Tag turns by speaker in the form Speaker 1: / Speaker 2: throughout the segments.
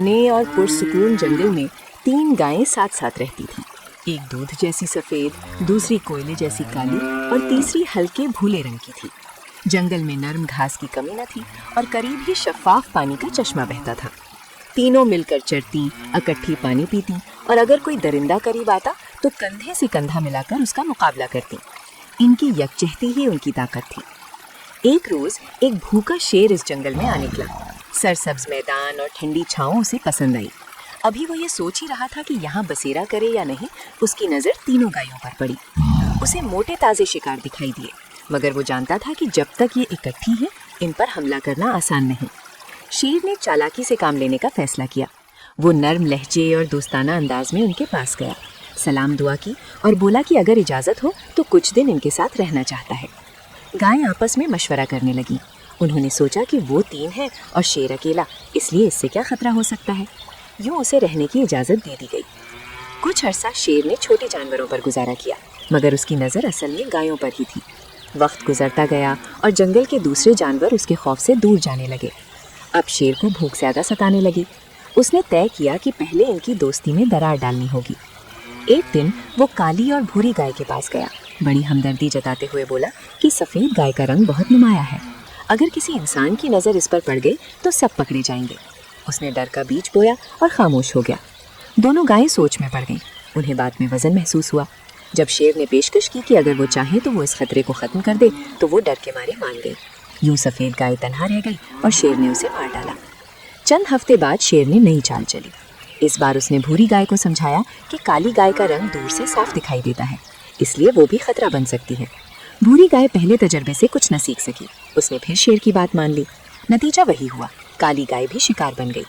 Speaker 1: घने और पुरसुकून जंगल में 3 गायें साथ साथ रहती थीं। एक दूध जैसी सफ़ेद, दूसरी कोयले जैसी काली और तीसरी हल्के भूले रंग की थी। जंगल में नरम घास की कमी न थी और करीब ही शफाफ पानी का चश्मा बहता था। तीनों मिलकर चरती, इकट्ठी पानी पीती और अगर कोई दरिंदा करीब आता तो कंधे से कंधा मिलाकर उसका मुकाबला करती। इनकी यकजहती ही उनकी ताकत थी। एक रोज एक भूखा शेर इस जंगल में आ निकला। सरसब्ज मैदान और ठंडी छांव उसे पसंद आई। अभी वो ये सोच ही रहा था कि यहाँ बसेरा करे या नहीं, उसकी नज़र तीनों गायों पर पड़ी। उसे मोटे ताज़े शिकार दिखाई दिए, मगर वो जानता था कि जब तक ये इकट्ठी हैं, इन पर हमला करना आसान नहीं। शेर ने चालाकी से काम लेने का फैसला किया। वो नर्म लहजे और दोस्ताना अंदाज में उनके पास गया, सलाम दुआ की और बोला कि अगर इजाज़त हो तो कुछ दिन इनके साथ रहना चाहता है। गायें आपस में मशवरा करने लगी। उन्होंने सोचा कि वो 3 हैं और शेर अकेला, इसलिए इससे क्या खतरा हो सकता है। यूँ उसे रहने की इजाज़त दे दी गई। कुछ अरसा शेर ने छोटे जानवरों पर गुजारा किया, मगर उसकी नज़र असल में गायों पर ही थी। वक्त गुजरता गया और जंगल के दूसरे जानवर उसके खौफ से दूर जाने लगे। अब शेर को भूख ज़्यादा सताने लगी। उसने तय किया कि पहले इनकी दोस्ती में दरार डालनी होगी। एक दिन वो काली और भूरी गाय के पास गया। बड़ी हमदर्दी जताते हुए बोला कि सफ़ेद गाय का रंग बहुत नुमाया है। अगर किसी इंसान की नज़र इस पर पड़ गई तो सब पकड़े जाएंगे। उसने डर का बीज बोया और खामोश हो गया। दोनों गायें सोच में पड़ गईं। उन्हें बाद में वज़न महसूस हुआ। जब शेर ने पेशकश की कि अगर वो चाहे तो वो इस खतरे को ख़त्म कर दे, तो वो डर के मारे मान गई। यूँ सफ़ेद गाय तन्हा रह गई और शेर ने उसे मार डाला। चंद हफ्ते बाद शेर ने नई चाल चली। इस बार उसने भूरी गाय को समझाया कि काली गाय का रंग दूर से साफ दिखाई देता है, इसलिए वो भी खतरा बन सकती है। भूरी गाय पहले तजर्बे से कुछ न सीख सकी। उसने फिर शेर की बात मान ली। नतीजा वही हुआ, काली गाय भी शिकार बन गई।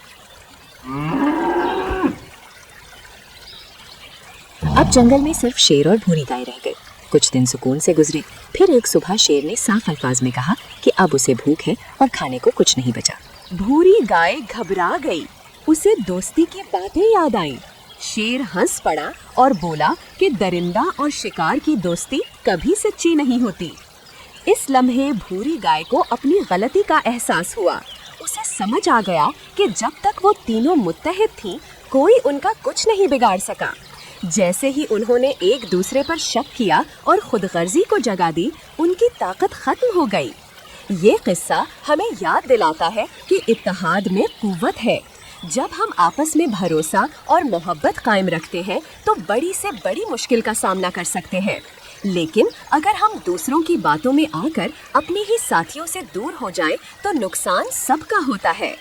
Speaker 1: अब जंगल में सिर्फ शेर और भूरी गाय रह गए। कुछ दिन सुकून से गुजरे। फिर एक सुबह शेर ने साफ अल्फाज में कहा कि अब उसे भूख है और खाने को कुछ नहीं बचा। भूरी गाय घबरा गई। उसे दोस्ती की बातें याद आईं। शेर हंस पड़ा और बोला कि दरिंदा और शिकार की दोस्ती कभी सच्ची नहीं होती। इस लम्हे भूरी गाय को अपनी गलती का एहसास हुआ। उसे समझ आ गया कि जब तक वो तीनों मुत्तहिद थीं, कोई उनका कुछ नहीं बिगाड़ सका। जैसे ही उन्होंने एक दूसरे पर शक किया और खुदगर्जी को जगा दी, उनकी ताकत खत्म हो गई। ये किस्सा हमें याद दिलाता है कि इत्तेहाद में कुव्वत है। जब हम आपस में भरोसा और मोहब्बत कायम रखते हैं तो बड़ी से बड़ी मुश्किल का सामना कर सकते हैं। लेकिन अगर हम दूसरों की बातों में आकर अपने ही साथियों से दूर हो जाएं तो नुकसान सबका होता है।